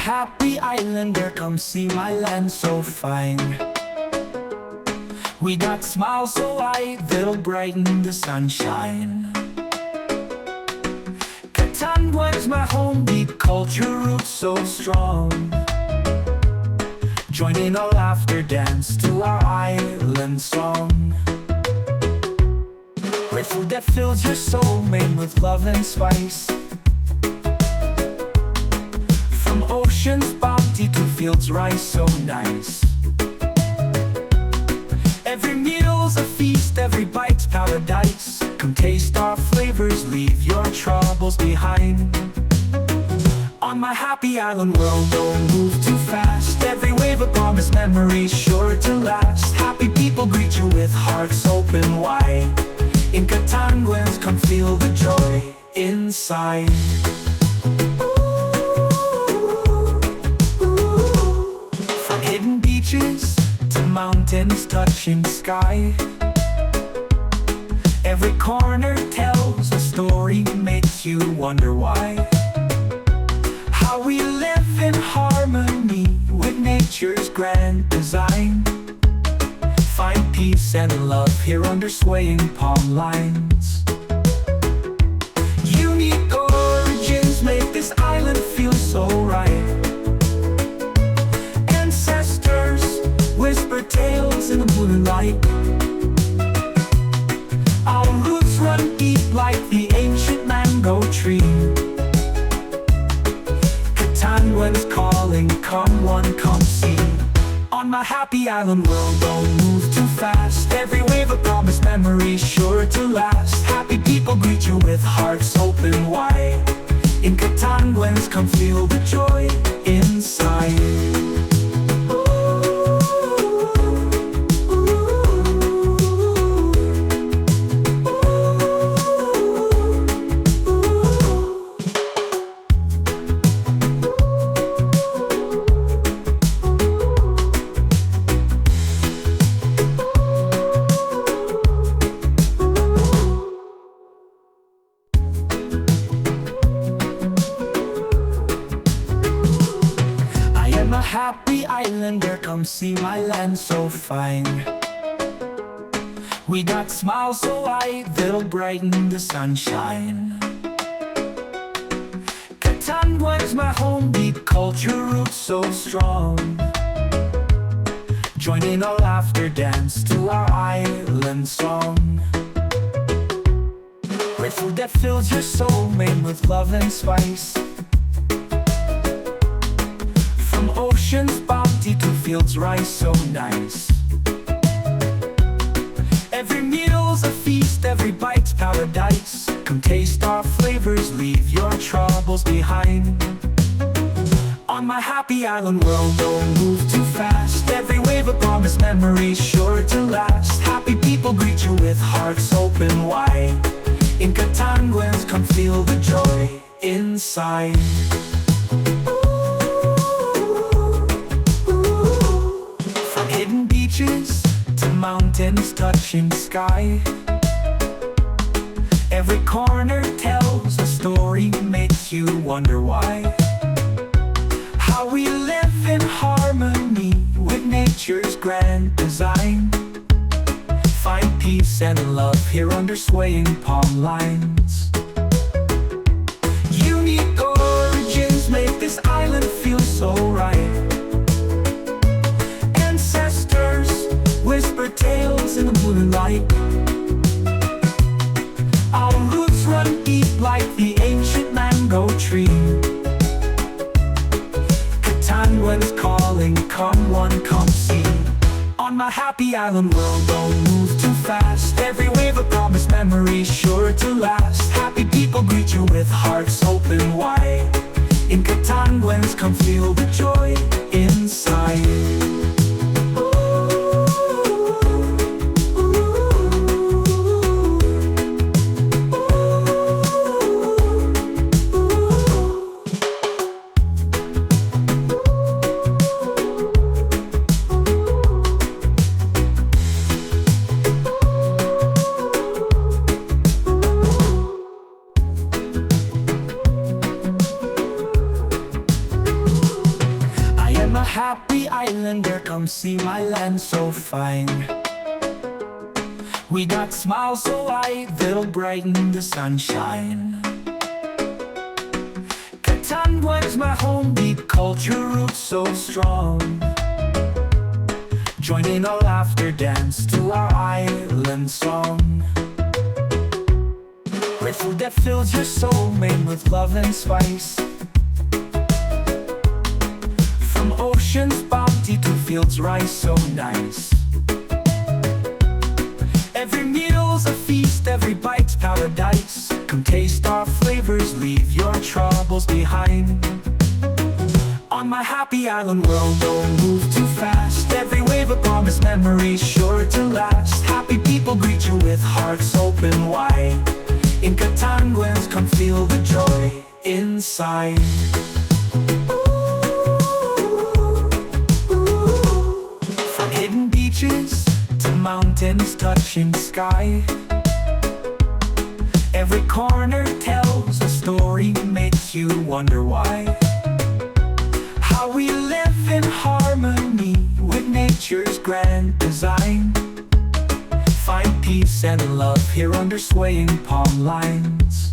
happy islander, come see my land so fine. We got smiles so wide that'll brighten the sunshine. Catanduanes, my home, deep culture roots so strong. Join in our laughter, dance to our island song. Great food that fills your soul, made with love and spice. From ocean's bounty to fields rice so nice. Every meal's a feast, every bite's paradise. Come taste our flavors, leave your troubles behind. On my happy island world, don't move too fast. Every wave a promise, memories sure to last. Happy people greet you with hearts open wide. In Catanduanes, come feel the joy inside. From hidden beaches to mountains touching sky, every corner tells a story, makes you wonder why. How we live in harmony with nature's grand design. Find peace and love here under swaying palm lines. Unique origins make this island feel so right. Ancestors whisper tales in the moonlight. Our roots run deep like the ancient mango tree. Catanduanes calling, come one, come see. On my happy island world, don't move too fast. Every wave a promise, memories sure to last. Happy people greet you with hearts open wide. In Catanduanes, come feel the joy inside. Happy islander, come see my land so fine. We got smiles so wide that'll brighten the sunshine. Catanduanes, my home, deep culture roots so strong. Join in our laughter, dance to our island song. Great food that fills your soul, made with love and spice. From ocean's bounty to fields rice so nice. Every meal's a feast, every bite's paradise. Come taste our flavors, leave your troubles behind. On my happy island world, don't move too fast. Every wave a promise, memories sure to last. Happy people greet you with hearts open wide. In Catanduanes, come feel the joy inside. Hidden beaches to mountains touching sky, every corner tells a story, makes you wonder why. How we live in harmony with nature's grand design. Find peace and love here under swaying palm lines. Unique origins make this island feel so right. Whisper tales in the moonlight. Our roots run deep like the ancient mango tree. Catanduanes calling, come one, come see. On my happy island world, don't move too fast. Every wave a promise, memories sure to last. Happy people greet you with hearts open wide. In Catanduanes, come feel the joy inside. come see my land so fine. We got smiles so white that'll brighten the sunshine. Catanduanes, my home, deep culture roots so strong. Join in our laughter, dance to our island song. Great food that fills your soul, made with love and spice. From ocean's bounty to fields rice so nice. Every meal's a feast, every bite's paradise. Come taste our flavors, leave your troubles behind. On my happy island world, don't move too fast. Every wave a promise, memories sure to last. Happy people greet you with hearts open wide. In Catanduanes, come feel the joy inside. From hidden beaches to mountains touching sky, every corner tells a story, makes you wonder why. How we live in harmony with nature's grand design. Find peace and love here under swaying palm lines.